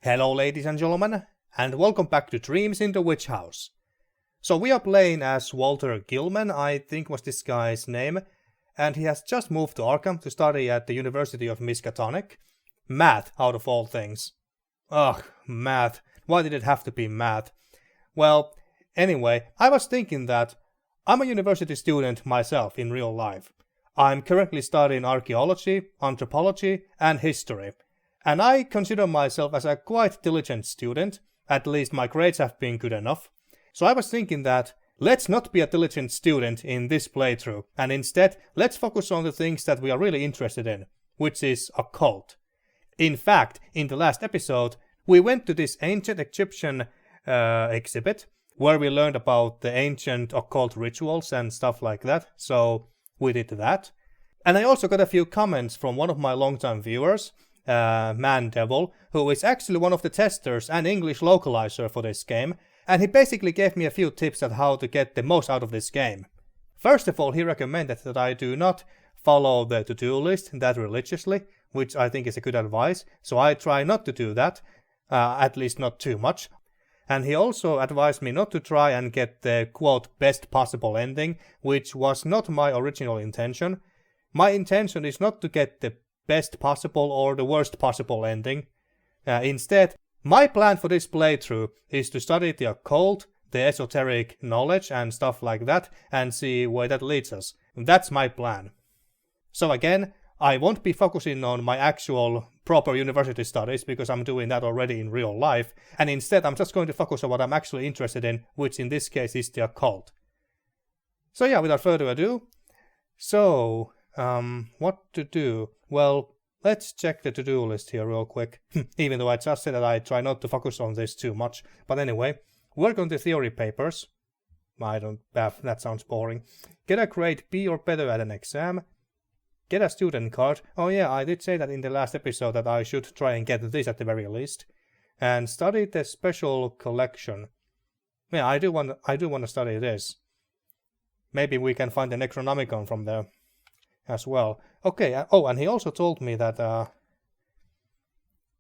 Hello ladies and gentlemen, and welcome back to Dreams in the Witch House. So we are playing as Walter Gilman, I think was this guy's name, and he has just moved to Arkham to study at the University of Miskatonic. Math, out of all things. Ugh, math. Why did it have to be math? Well, anyway, I was thinking that I'm a university student myself in real life. I'm currently studying archaeology, anthropology, and history. And I consider myself as a quite diligent student, at least my grades have been good enough. So I was thinking that let's not be a diligent student in this playthrough, and instead let's focus on the things that we are really interested in, which is occult. In fact, in the last episode, we went to this ancient Egyptian exhibit, where we learned about the ancient occult rituals and stuff like that, so we did that. And I also got a few comments from one of my longtime viewers, Man Devil, who is actually one of the testers and English localizer for this game, and he basically gave me a few tips on how to get the most out of this game. First of all, he recommended that I do not follow the to-do list that religiously, which I think is a good advice, so I try not to do that, at least not too much. And he also advised me not to try and get the quote best possible ending, which was not my original intention. My intention is not to get the best possible or the worst possible ending. Instead, my plan for this playthrough is to study the occult, the esoteric knowledge and stuff like that, and see where that leads us. That's my plan. So again, I won't be focusing on my actual proper university studies because I'm doing that already in real life, and instead I'm just going to focus on what I'm actually interested in, which in this case is the occult. So yeah, without further ado, what to do? Well, let's check the to-do list here real quick, even though I just said that I try not to focus on this too much. But anyway, work on the theory papers. That sounds boring. Get a grade B or better at an exam. Get a student card. Oh yeah, I did say that in the last episode that I should try and get this at the very least. And study the special collection. Yeah, I do want to study this. Maybe we can find the Necronomicon from there as well. Okay, and he also told me that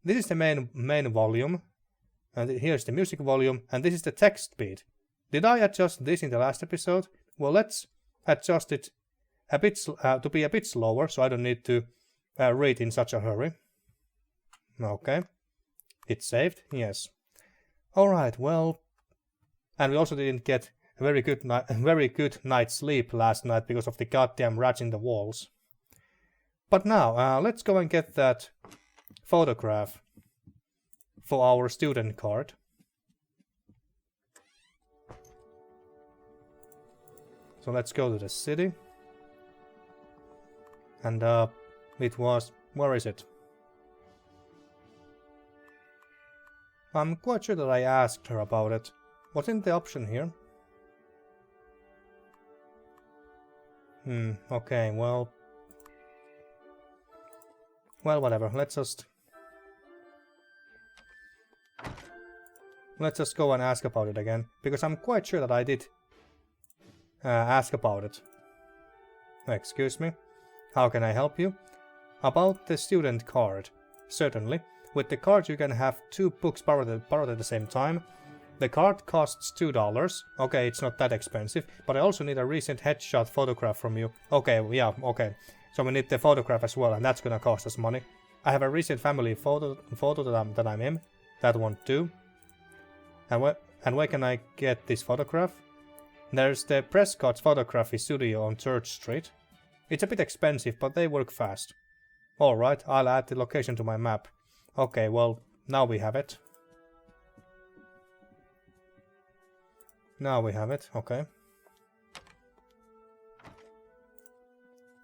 this is the main volume, and here's the music volume, and this is the text speed. Did I adjust this in the last episode? Well, let's adjust it a bit to be a bit slower, so I don't need to read in such a hurry. Okay, it's saved. Yes. All right. Well, and we also didn't get a very good night's sleep last night because of the goddamn rats in the walls. But now, let's go and get that photograph for our student card. So let's go to the city. And where is it? I'm quite sure that I asked her about it. Wasn't the option here? Okay, well, whatever. Let's just go and ask about it again, because I'm quite sure that I did ask about it. Excuse me. How can I help you? About the student card. Certainly. With the card you can have 2 books borrowed at the same time. The card costs $2. Okay, it's not that expensive, but I also need a recent headshot photograph from you. Okay, yeah, okay. So we need the photograph as well, and that's gonna cost us money. I have a recent family photo that I'm in. That one too. And where can I get this photograph? There's the Prescott's Photography Studio on Church Street. It's a bit expensive, but they work fast. Alright, I'll add the location to my map. Okay, well, now we have it. Now we have it, okay.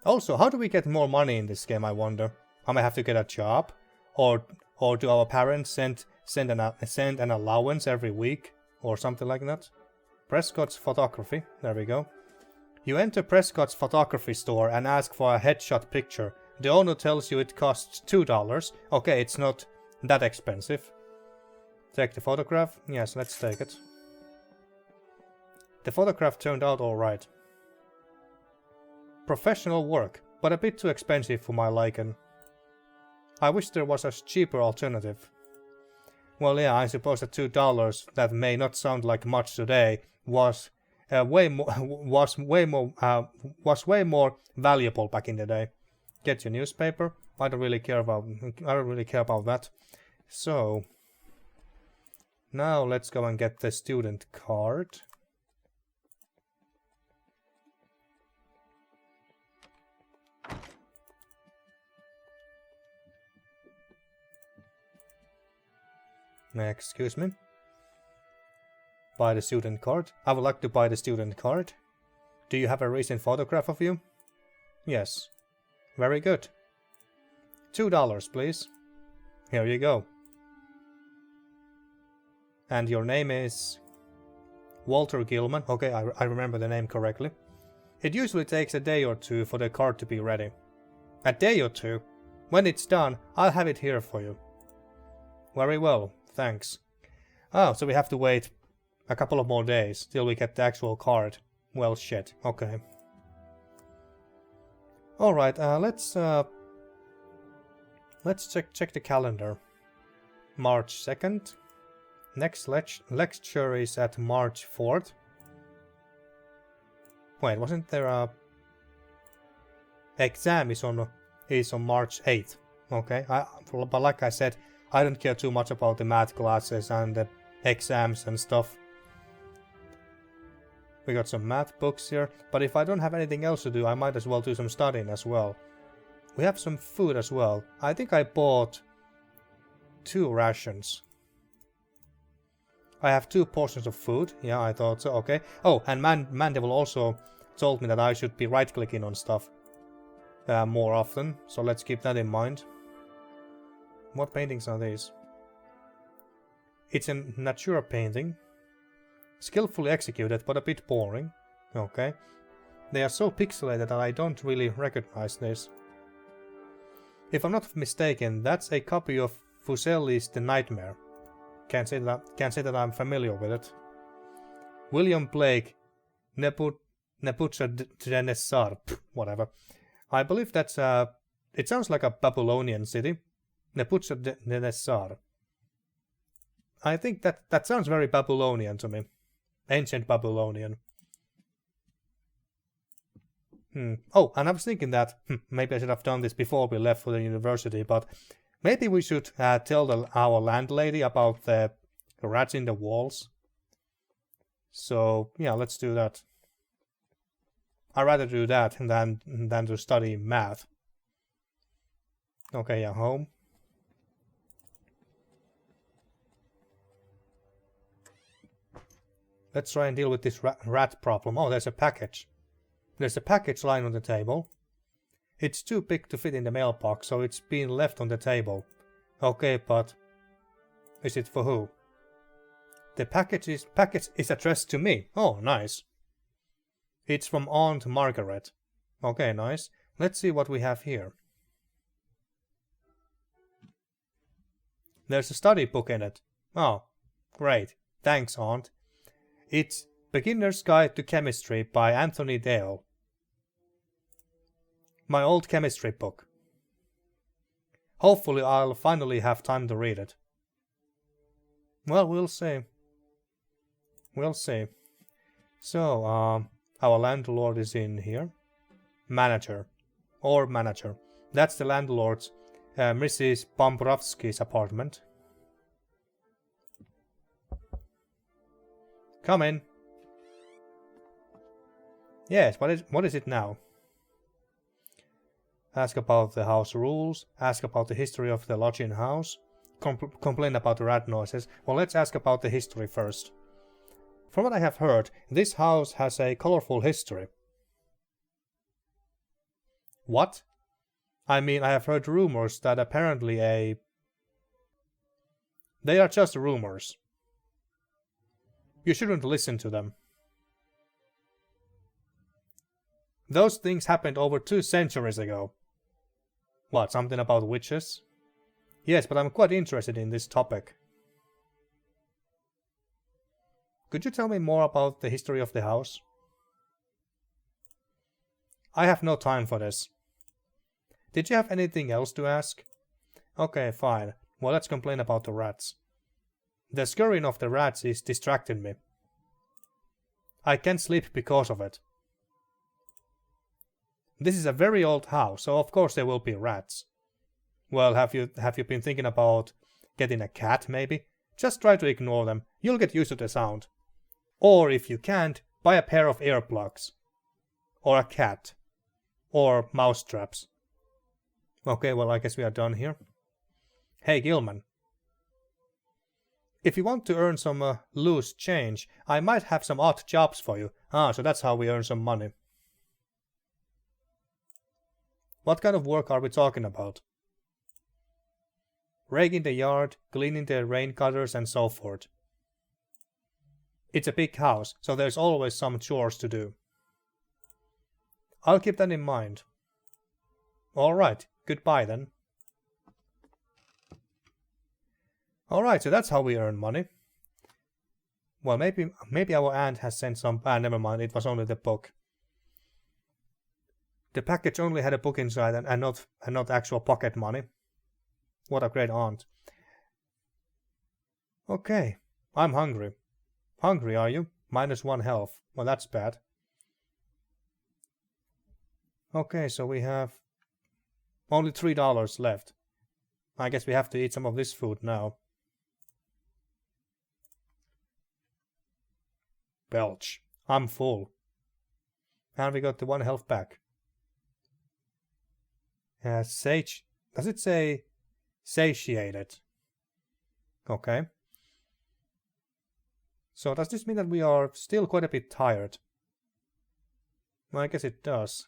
Also, how do we get more money in this game, I wonder? I might have to get a job? Or do our parents send an allowance every week? Or something like that? Prescott's Photography, there we go. You enter Prescott's Photography store and ask for a headshot picture. The owner tells you it costs $2. Okay, it's not that expensive. Take the photograph? Yes, let's take it. The photograph turned out alright. Professional work, but a bit too expensive for my liking. I wish there was a cheaper alternative. Well, yeah, I suppose that $2 that may not sound like much today was way more was way more valuable back in the day. Get your newspaper. I don't really care about that. So now let's go and get the student card. Excuse me. Buy the student card. I would like to buy the student card. Do you have a recent photograph of you? Yes. Very good. $2, please. Here you go. And your name is Walter Gilman. Okay, I remember the name correctly. It usually takes a day or two for the card to be ready. A day or two? When it's done, I'll have it here for you. Very well, thanks. Oh, so we have to wait a couple of more days till we get the actual card. Well, shit. Okay. Alright, let's check the calendar. March 2nd. Next lecture is at March 4th. Wait, wasn't there a exam is on March 8th? Okay, but like I said, I don't care too much about the math classes and the exams and stuff. We got some math books here, but if I don't have anything else to do, I might as well do some studying as well. We have some food as well. I think I bought 2 rations. I have 2 portions of food. Yeah, I thought so. Okay. Oh, and Mandevil also told me that I should be right-clicking on stuff more often. So let's keep that in mind. What paintings are these? It's a nature painting. Skillfully executed, but a bit boring. Okay. They are so pixelated that I don't really recognize this. If I'm not mistaken, that's a copy of Fuseli's The Nightmare. Can't say that I'm familiar with it. William Blake, Nebuchadnezzar, whatever. I believe that's it sounds like a Babylonian city. Nebuchadnezzar. I think that sounds very Babylonian to me. Ancient Babylonian. Oh, and I was thinking that maybe I should have done this before we left for the university, but maybe we should tell our landlady about the rats in the walls. So, yeah, let's do that. I'd rather do that than to study math. Okay, yeah, home. Let's try and deal with this rat problem. Oh, there's a package. There's a package lying on the table. It's too big to fit in the mailbox, so it's been left on the table. Okay, but is it for who? The package is addressed to me. Oh, nice. It's from Aunt Margaret. Okay, nice. Let's see what we have here. There's a study book in it. Oh, great. Thanks, Aunt. It's Beginner's Guide to Chemistry by Anthony Dale. My old chemistry book. Hopefully I'll finally have time to read it. Well, we'll see. We'll see. So, our landlord is in here. Manager. That's the landlord's, Mrs. Bombrovsky's apartment. Come in. Yes, what is it now? Ask about the house rules. Ask about the history of the lodging house. Complain about the rat noises. Well, let's ask about the history first. From what I have heard, this house has a colorful history. What? I mean, I have heard rumors that apparently They are just rumors. You shouldn't listen to them. Those things happened over 2 centuries ago. What, something about witches? Yes, but I'm quite interested in this topic. Could you tell me more about the history of the house? I have no time for this. Did you have anything else to ask? Okay, fine. Well, let's complain about the rats. The scurrying of the rats is distracting me. I can't sleep because of it. This is a very old house, so of course there will be rats. Well, have you been thinking about getting a cat, maybe? Just try to ignore them. You'll get used to the sound. Or if you can't, buy a pair of earplugs. Or a cat. Or mouse traps. Okay, well, I guess we are done here. Hey, Gilman. If you want to earn some loose change, I might have some odd jobs for you. Ah, so that's how we earn some money. What kind of work are we talking about? Raking the yard, cleaning the rain gutters and so forth. It's a big house, so there's always some chores to do. I'll keep that in mind. Alright, goodbye then. Alright, so that's how we earn money. Well, maybe our aunt has sent some... never mind, it was only the book. The package only had a book inside and not actual pocket money. What a great aunt. Okay, I'm hungry. Hungry, are you? -1 health. Well, that's bad. Okay, so we have only $3 left. I guess we have to eat some of this food now. Belch. I'm full. And we got the 1 health back. Sage. Does it say satiated? Okay. So does this mean that we are still quite a bit tired? Well, I guess it does.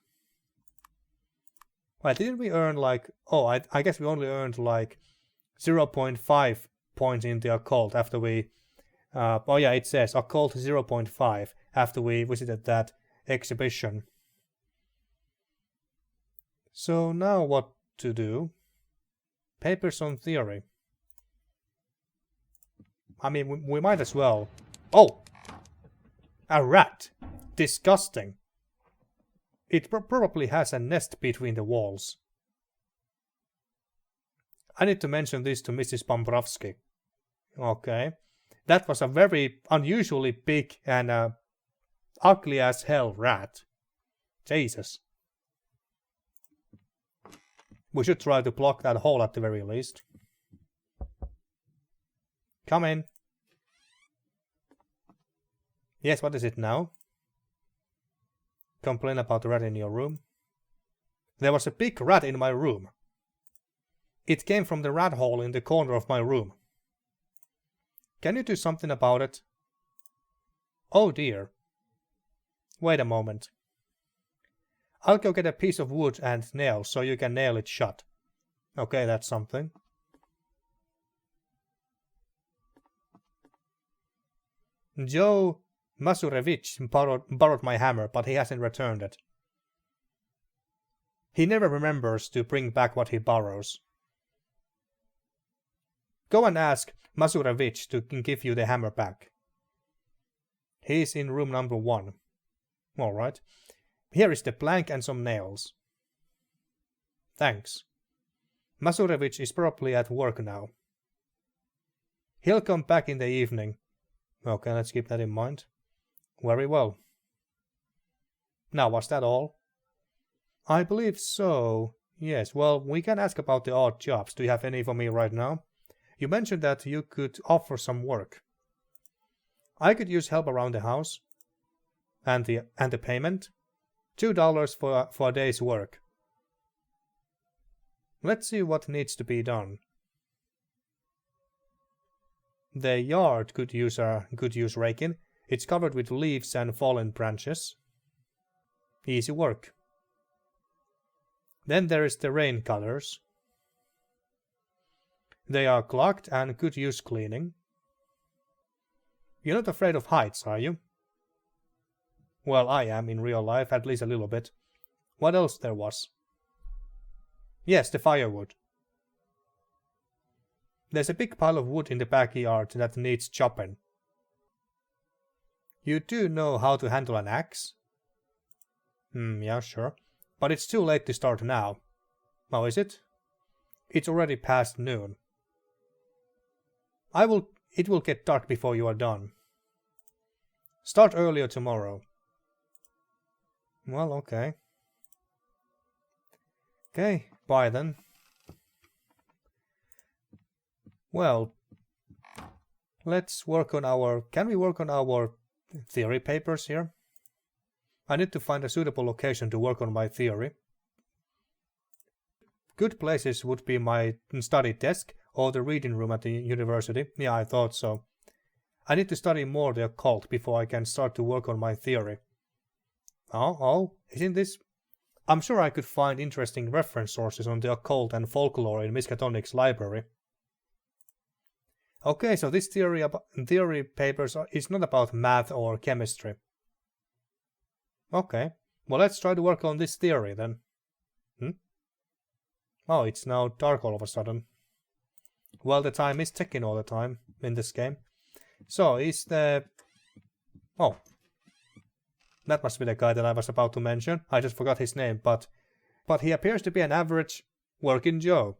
Well, didn't we earn like... Oh, I guess we only earned like 0.5 points in the occult after we... oh yeah, it says occult 0.5 after we visited that exhibition. So now what to do? Papers on theory. I mean, we might as well... Oh! A rat! Disgusting. It probably has a nest between the walls. I need to mention this to Mrs. Bombrovsky. Okay. That was a very unusually big and ugly as hell rat. Jesus. We should try to block that hole at the very least. Come in. Yes, what is it now? Complain about the rat in your room. There was a big rat in my room. It came from the rat hole in the corner of my room. Can you do something about it? Oh dear. Wait a moment. I'll go get a piece of wood and nails so you can nail it shut. Okay, that's something. Joe Masurevich borrowed my hammer, but he hasn't returned it. He never remembers to bring back what he borrows. Go and ask Masurevich to give you the hammer back. He's in room number 1. Alright. Here is the plank and some nails. Thanks. Masurevich is probably at work now. He'll come back in the evening. Okay, let's keep that in mind. Very well. Now, was that all? I believe so. Yes, well, we can ask about the odd jobs. Do you have any for me right now? You mentioned that you could offer some work. I could use help around the house. And the payment? $2 for a day's work. Let's see what needs to be done. The yard could use raking. It's covered with leaves and fallen branches. Easy work. Then there is the rain gutters. They are clogged and could use cleaning. You're not afraid of heights, are you? Well, I am in real life, at least a little bit. What else there was? Yes, the firewood. There's a big pile of wood in the backyard that needs chopping. You do know how to handle an axe? Yeah, sure. But it's too late to start now. Oh, is it? It's already past noon. I will it will get dark before you are done. Start earlier tomorrow. Well, okay. Okay, bye then. Well, let's work on our... Can we work on our theory papers here? I need to find a suitable location to work on my theory. Good places would be my study desk or the reading room at the university. Yeah, I thought so. I need to study more the occult before I can start to work on my theory. Oh, isn't this... I'm sure I could find interesting reference sources on the occult and folklore in Miskatonic's library. Okay, so this theory papers is not about math or chemistry. Okay, well let's try to work on this theory then. Oh, it's now dark all of a sudden. Well, the time is ticking all the time in this game. So, is the... Oh. That must be the guy that I was about to mention. I just forgot his name, but he appears to be an average working Joe.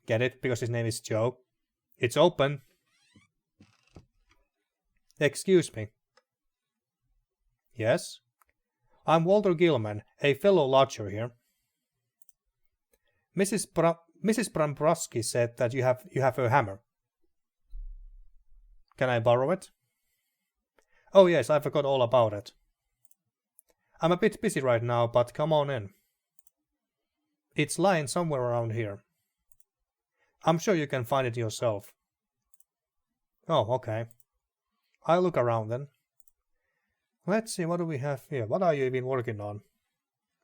Get it? Because his name is Joe. It's open. Excuse me. Yes? I'm Walter Gilman, a fellow lodger here. Mrs. Brambrowski said that you have a hammer. Can I borrow it? Oh yes, I forgot all about it. I'm a bit busy right now, but come on in. It's lying somewhere around here. I'm sure you can find it yourself. Oh, okay. I'll look around then. Let's see, what do we have here? What are you even working on?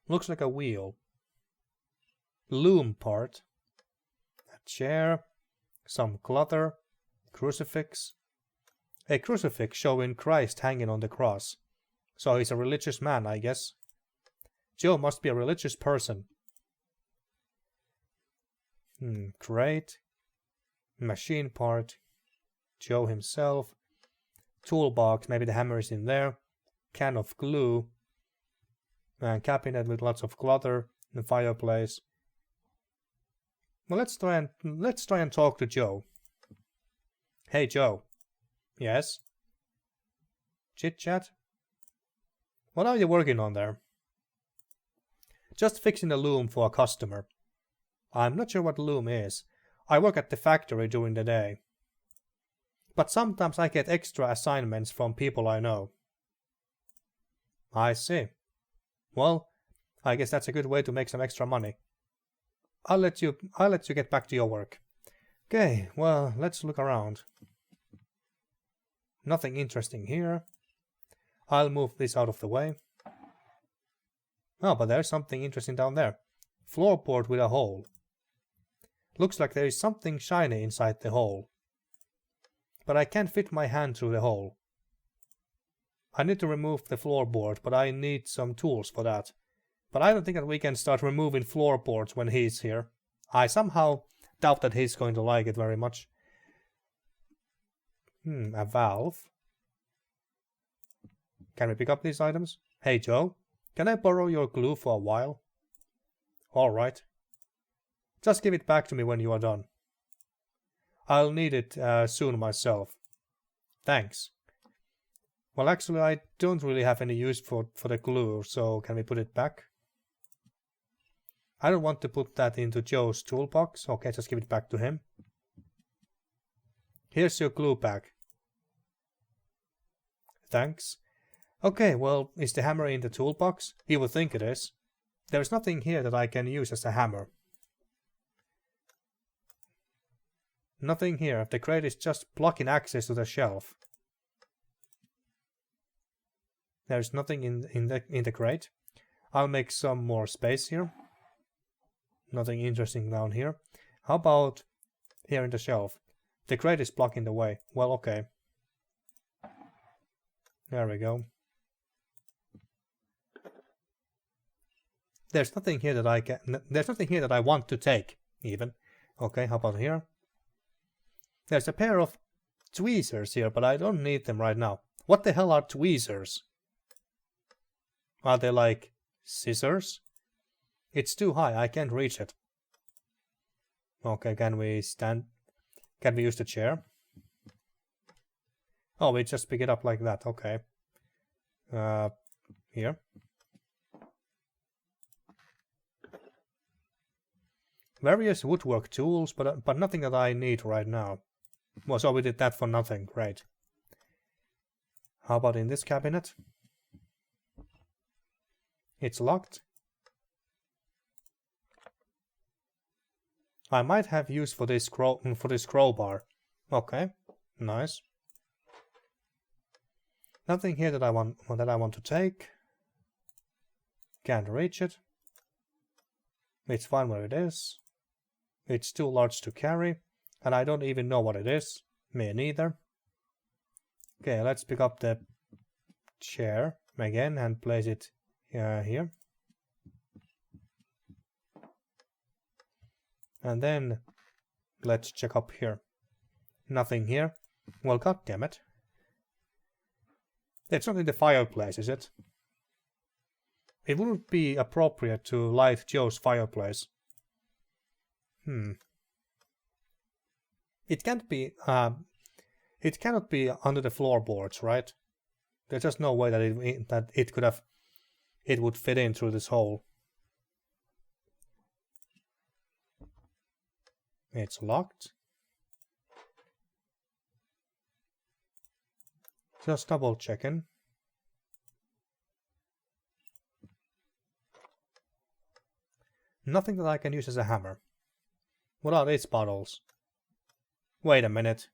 Looks like a wheel. Loom part. A chair. Some clutter. Crucifix. A crucifix showing Christ hanging on the cross. So he's a religious man, I guess. Joe must be a religious person. Crate. Machine part. Joe himself. Toolbox, maybe the hammer is in there. Can of glue. And cabinet with lots of clutter. The fireplace. Well, let's try and talk to Joe. Hey, Joe. Yes? Chit-chat? What are you working on there? Just fixing a loom for a customer. I'm not sure what loom is. I work at the factory during the day. But sometimes I get extra assignments from people I know. I see. Well, I guess that's a good way to make some extra money. I'll let you get back to your work. Okay, well, let's look around. Nothing interesting here. I'll move this out of the way. Oh, but there's something interesting down there. Floorboard with a hole. Looks like there is something shiny inside the hole. But I can't fit my hand through the hole. I need to remove the floorboard, but I need some tools for that. But I don't think that we can start removing floorboards when he's here. I somehow doubt that he's going to like it very much. A valve. Can we pick up these items? Hey Joe, can I borrow your glue for a while? Alright. Just give it back to me when you are done. I'll need it soon myself. Thanks. Well, actually, I don't really have any use for the glue, so can we put it back? I don't want to put that into Joe's toolbox. Okay, just give it back to him. Here's your glue pack. Thanks. Okay, well, is the hammer in the toolbox? You would think it is. There's nothing here that I can use as a hammer. Nothing here. The crate is just blocking access to the shelf. There's nothing in the crate. I'll make some more space here. Nothing interesting down here. How about here in the shelf? The crate is blocking the way. Well, okay. There we go. There's nothing here that there's nothing here that I want to take, even. Okay, how about here? There's a pair of tweezers here, but I don't need them right now. What the hell are tweezers? Are they like scissors? It's too high, I can't reach it. Okay, can we stand Can we use the chair? Oh, we just pick it up like that. Okay. Here. Various woodwork tools, but nothing that I need right now. Well, so we did that for nothing. Great. How about in this cabinet? It's locked. I might have use for this crowbar. Okay, nice. Nothing here that I want to take. Can't reach it. It's fine where it is. It's too large to carry, and I don't even know what it is. Me neither. Okay, let's pick up the chair again and place it here. And then let's check up here. Nothing here. Well, goddammit. It's not in the fireplace, is it? It wouldn't be appropriate to light Joe's fireplace. It can't be. It cannot be under the floorboards, right? There's just no way that it would fit in through this hole. It's locked. Just double checking. Nothing that I can use as a hammer. What are these bottles? Wait a minute.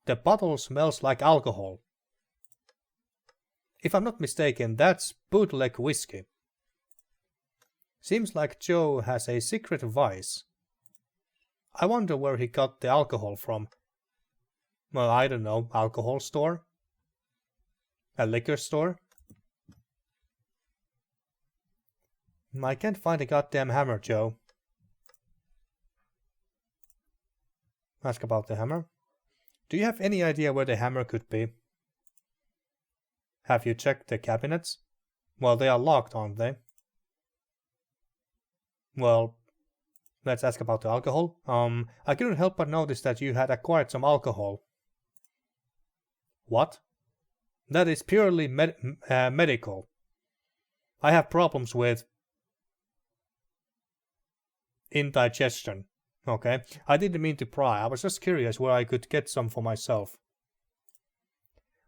The bottle smells like alcohol. If I'm not mistaken, that's bootleg whiskey. Seems like Joe has a secret vice. I wonder where he got the alcohol from. Well, I don't know, alcohol store? A liquor store? I can't find a goddamn hammer, Joe. Ask about the hammer. Do you have any idea where the hammer could be? Have you checked the cabinets? Well, they are locked, aren't they? Well, let's ask about the alcohol. I couldn't help but notice that you had acquired some alcohol. What? That is purely medical. I have problems with indigestion. Okay, I didn't mean to pry. I was just curious where I could get some for myself.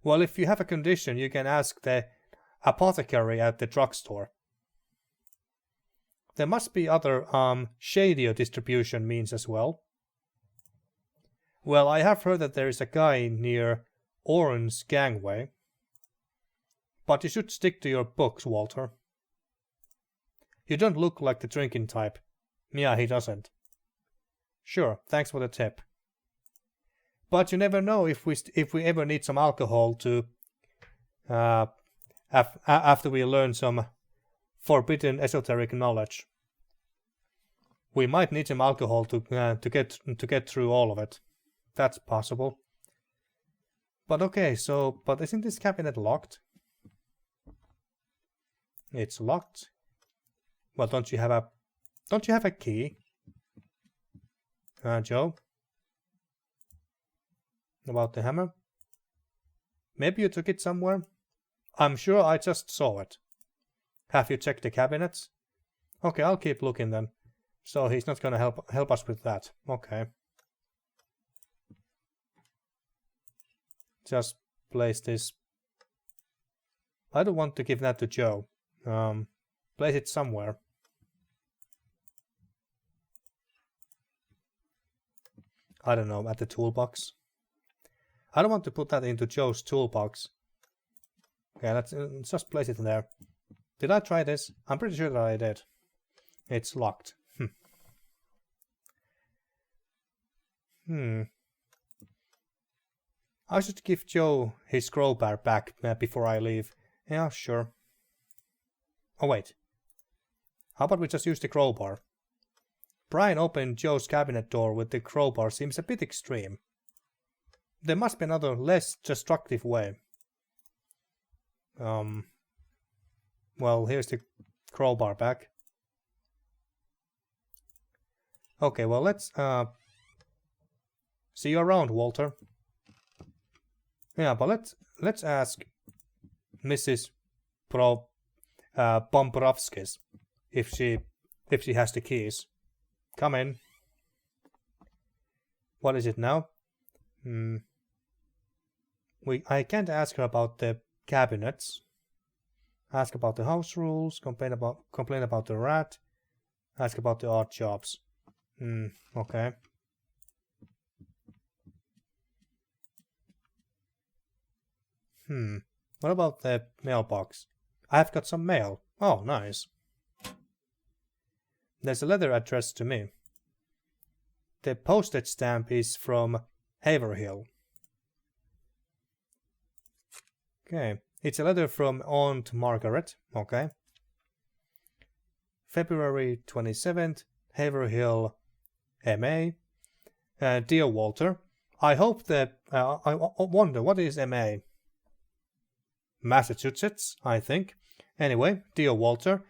Well, if you have a condition, you can ask the apothecary at the drugstore. There must be other shadier distribution means as well. Well, I have heard that there is a guy near Orange Gangway. But you should stick to your books, Walter. You don't look like the drinking type. Yeah, he doesn't. Sure, thanks for the tip. But you never know if we ever need some alcohol to after we learn some forbidden esoteric knowledge. We might need some alcohol to get through all of it. That's possible. But okay, but isn't this cabinet locked? It's locked. Well, don't you have a key? Joe? About the hammer? Maybe you took it somewhere? I'm sure I just saw it. Have you checked the cabinets? Okay, I'll keep looking then. So he's not gonna help us with that. Okay. Just place this. I don't want to give that to Joe. Place it somewhere. I don't know, at the toolbox. I don't want to put that into Joe's toolbox. Okay, let's just place it in there. Did I try this? I'm pretty sure that I did. It's locked. I should give Joe his crowbar back before I leave. Yeah, sure. Oh wait. How about we just use the crowbar? Brian opened Joe's cabinet door with the crowbar seems a bit extreme. There must be another, less destructive way. Well, here's the crowbar back. Okay, well let's See you around, Walter. Yeah, but let's ask Mrs. Pomporovskis if she has the keys. Come in. What is it now? I can't ask her about the cabinets. Ask about the house rules. Complain about the rat. Ask about the odd jobs. Okay. What about the mailbox? I've got some mail. Oh, nice. There's a letter addressed to me. The postage stamp is from Haverhill. Okay. It's a letter from Aunt Margaret. Okay. February 27th, Haverhill, MA. Dear Walter, I hope that... I wonder, what is MA? Massachusetts, I think. Anyway, dear Walter,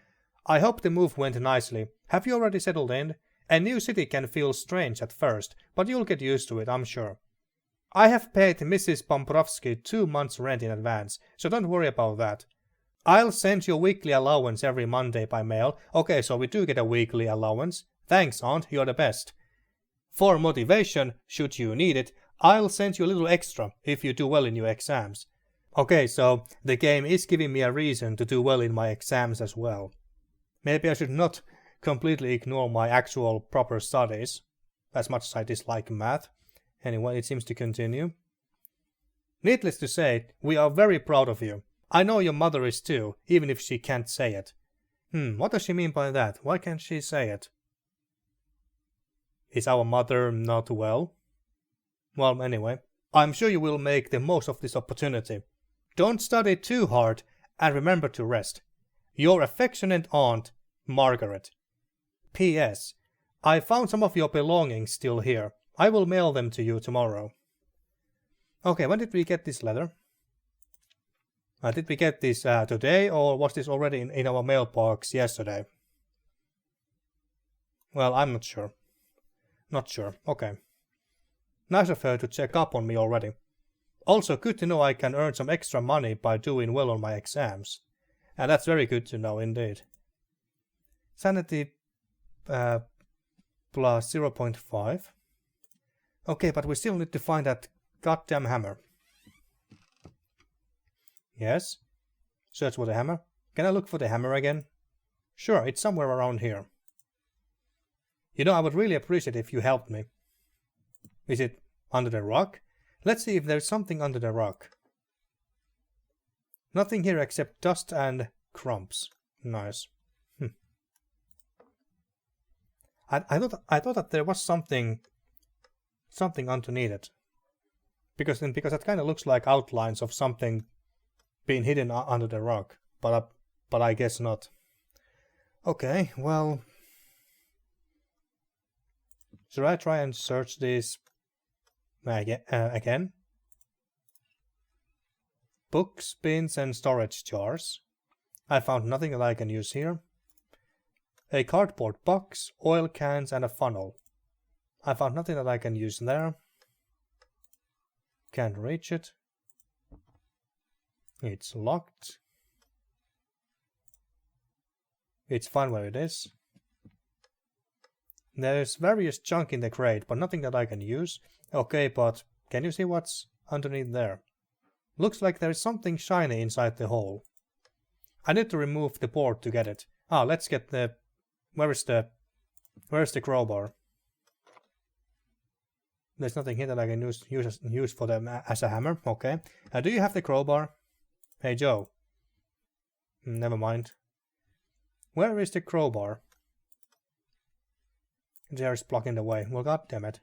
I hope the move went nicely. Have you already settled in? A new city can feel strange at first, but you'll get used to it, I'm sure. I have paid Mrs. Pomporovsky 2 months' rent in advance, so don't worry about that. I'll send you a weekly allowance every Monday by mail. Okay, so we do get a weekly allowance. Thanks, Aunt, you're the best. For motivation, should you need it, I'll send you a little extra if you do well in your exams. Okay, so the game is giving me a reason to do well in my exams as well. Maybe I should not completely ignore my actual proper studies, as much as I dislike math. Anyway, it seems to continue. Needless to say, we are very proud of you. I know your mother is too, even if she can't say it. What does she mean by that? Why can't she say it? Is our mother not well? Well, anyway, I'm sure you will make the most of this opportunity. Don't study too hard, and remember to rest. Your affectionate aunt, Margaret. P.S. I found some of your belongings still here. I will mail them to you tomorrow. Okay, when did we get this letter? Did we get this today, or was this already in our mailbox yesterday? Well, I'm not sure. Not sure, okay. Nice of her to check up on me already. Also, good to know I can earn some extra money by doing well on my exams. And that's very good to know indeed. Sanity plus 0.5. Okay, but we still need to find that goddamn hammer. Yes. Search for the hammer. Can I look for the hammer again? Sure, it's somewhere around here. You know, I would really appreciate if you helped me. Is it under the rock? Let's see if there's something under the rock. Nothing here except dust and crumbs. Nice. I thought that there was something underneath it. Because that kind of looks like outlines of something being hidden under the rock. But I guess not. Okay, well, should I try and search this again? Books, bins, and storage jars. I found nothing that I can use here. A cardboard box, oil cans, and a funnel. I found nothing that I can use there. Can't reach it. It's locked. It's fine where it is. There's various junk in the crate, but nothing that I can use. Okay, but can you see what's underneath there? Looks like there's something shiny inside the hole. I need to remove the board to get it. Let's get the... Where's the crowbar? There's nothing here that I can use for them as a hammer. Okay. Do you have the crowbar? Hey, Joe. Never mind. Where is the crowbar? Chair's blocking the way. Well, god damn it.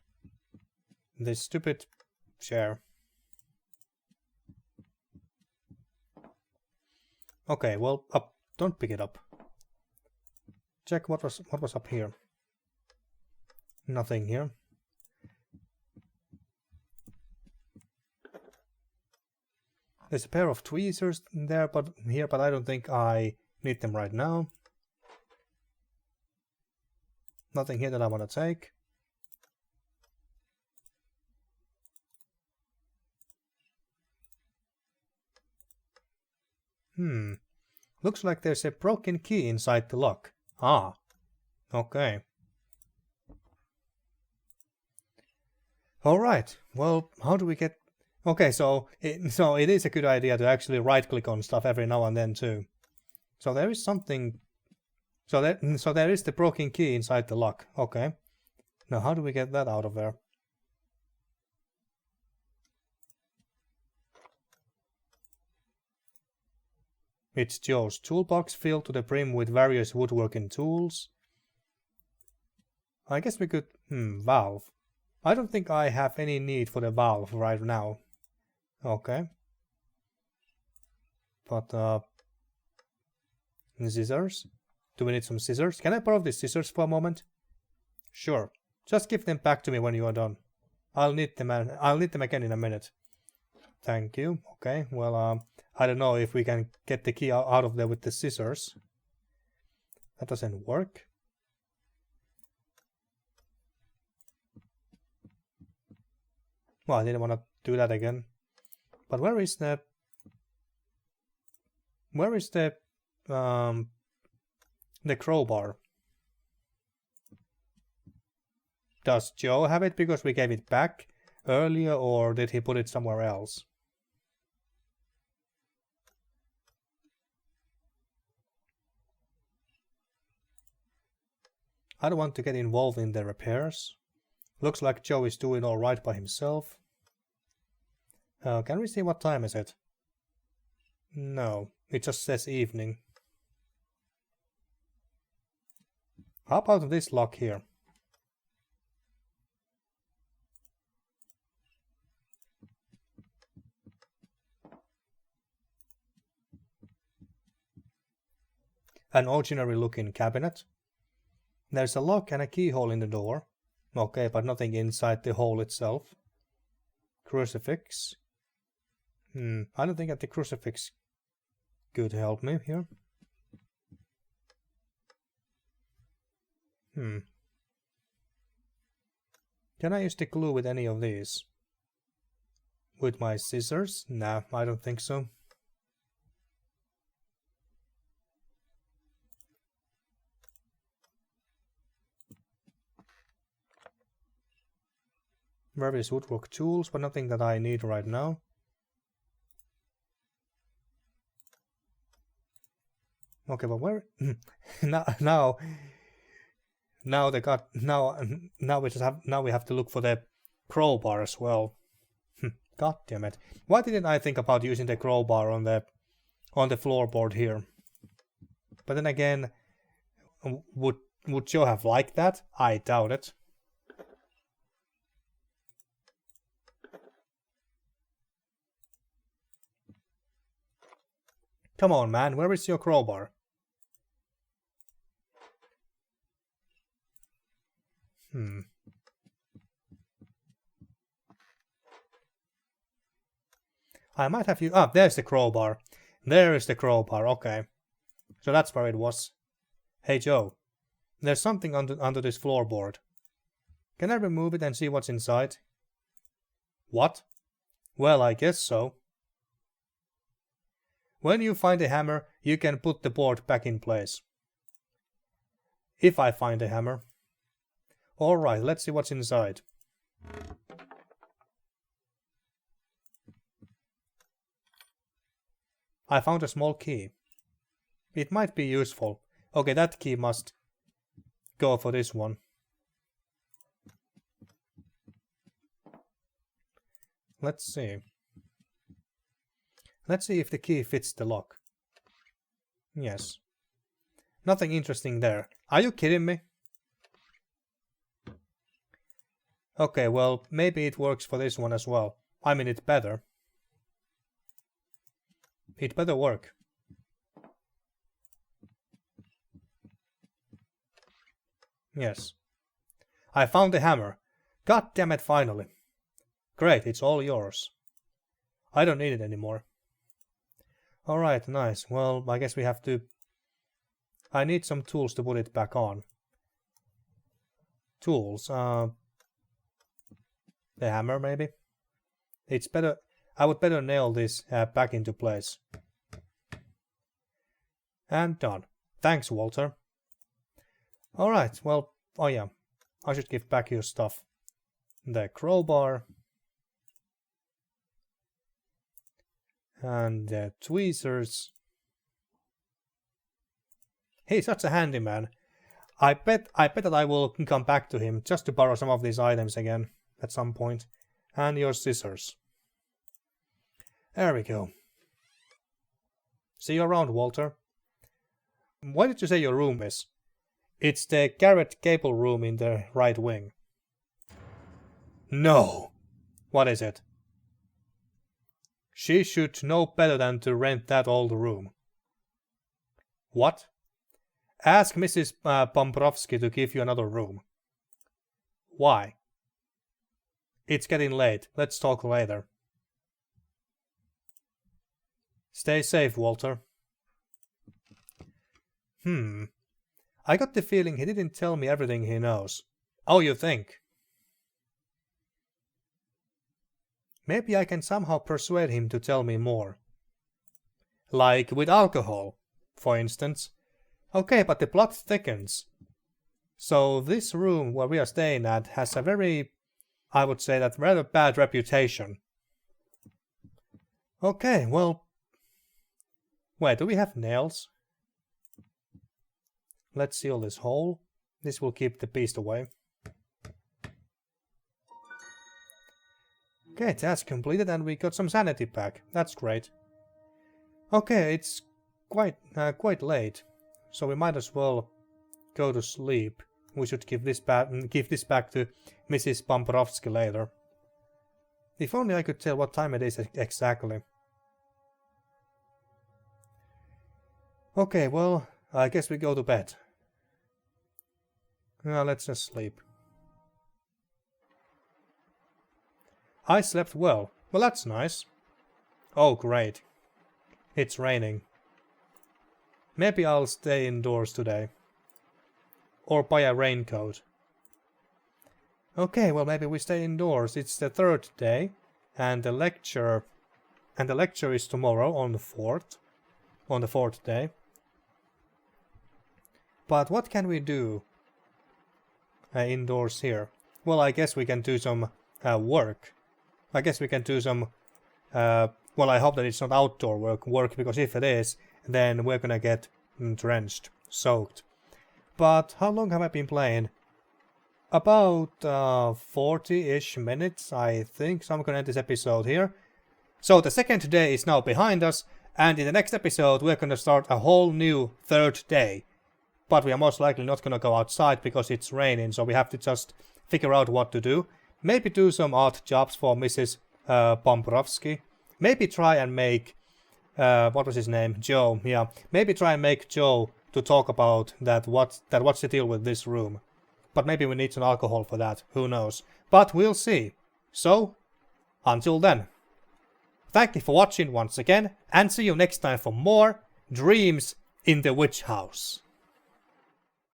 This stupid chair. Okay, well, up. Don't pick it up. Check what was up here. Nothing here. There's a pair of tweezers there, but I don't think I need them right now. Nothing here that I want to take. Looks like there's a broken key inside the lock. Ah. Okay. Alright, well, how do we get... Okay, so it is a good idea to actually right-click on stuff every now and then too. So there is something... So there is the broken key inside the lock. Okay. Now how do we get that out of there? It's Joe's toolbox filled to the brim with various woodworking tools. I guess we could... valve. I don't think I have any need for the valve right now. Okay. But, scissors? Do we need some scissors? Can I borrow the scissors for a moment? Sure. Just give them back to me when you are done. I'll need them again in a minute. Thank you. Okay, well, I don't know if we can get the key out of there with the scissors. That doesn't work. Well, I didn't want to do that again. But where is the crowbar? Does Joe have it because we gave it back earlier, or did he put it somewhere else? I don't want to get involved in the repairs. Looks like Joe is doing alright by himself. Can we see what time is it? No, it just says evening. How about this lock here? An ordinary looking cabinet. There's a lock and a keyhole in the door. Okay, but nothing inside the hole itself. Crucifix. I don't think that the crucifix could help me here. Can I use the glue with any of these? With my scissors? Nah, I don't think so. Various woodwork tools, but nothing that I need right now. Okay, but where? now we have to look for the crowbar as well. God damn it! Why didn't I think about using the crowbar on the floorboard here? But then again, would Joe have liked that? I doubt it. Come on, man, where is your crowbar? I might have you... Ah, there's the crowbar. There is the crowbar, okay. So that's where it was. Hey, Joe. There's something under this floorboard. Can I remove it and see what's inside? What? Well, I guess so. When you find a hammer, you can put the board back in place. If I find a hammer. Alright, let's see what's inside. I found a small key. It might be useful. Okay, that key must go for this one. Let's see. Let's see if the key fits the lock. Yes. Nothing interesting there. Are you kidding me? Okay, well, maybe it works for this one as well. I mean, it better. It better work. Yes. I found the hammer. God damn it, finally. Great, it's all yours. I don't need it anymore. Alright, nice. Well, I guess we have to... I need some tools to put it back on. Tools. The hammer, maybe? It's better... I would better nail this back into place. And done. Thanks, Walter. Alright, well, oh yeah, I should give back your stuff. The crowbar. And the tweezers. He's such a handyman. I bet that I will come back to him just to borrow some of these items again at some point. And your scissors. There we go. See you around, Walter. Why did you say your room is? It's the Garrett Gable room in the right wing. No! What is it? She should know better than to rent that old room. What? Ask Mrs. Pomprovsky to give you another room. Why? It's getting late. Let's talk later. Stay safe, Walter. I got the feeling he didn't tell me everything he knows. Oh, you think? Maybe I can somehow persuade him to tell me more. Like with alcohol, for instance. Okay, but the plot thickens. So this room where we are staying at has a very, I would say that rather bad reputation. Okay, well... Wait, do we have nails? Let's seal this hole. This will keep the beast away. Okay, task completed and we got some sanity back. That's great. Okay, it's quite late, so we might as well go to sleep. We should give this back to Mrs. Pomprovsky later. If only I could tell what time it is exactly. Okay, well, I guess we go to bed. Let's just sleep. I slept well. Well, that's nice. Oh, great. It's raining. Maybe I'll stay indoors today. Or buy a raincoat. Okay, well, maybe we stay indoors. It's the 3rd day, and the lecture is tomorrow on the 4th day. But what can we do indoors here? Well, I guess we can do some work. I guess we can do some... well, I hope that it's not outdoor work, because if it is, then we're gonna get drenched, soaked. But how long have I been playing? About 40-ish minutes, I think. So I'm gonna end this episode here. So the 2nd day is now behind us, and in the next episode we're gonna start a whole new 3rd day. But we are most likely not gonna go outside because it's raining, so we have to just figure out what to do. Maybe do some odd jobs for Mrs. Pomprovsky. Maybe try and make... what was his name? Joe, yeah. Maybe try and make Joe to talk about what's the deal with this room. But maybe we need some alcohol for that, who knows. But we'll see. So, until then. Thank you for watching once again, and see you next time for more Dreams in the Witch House.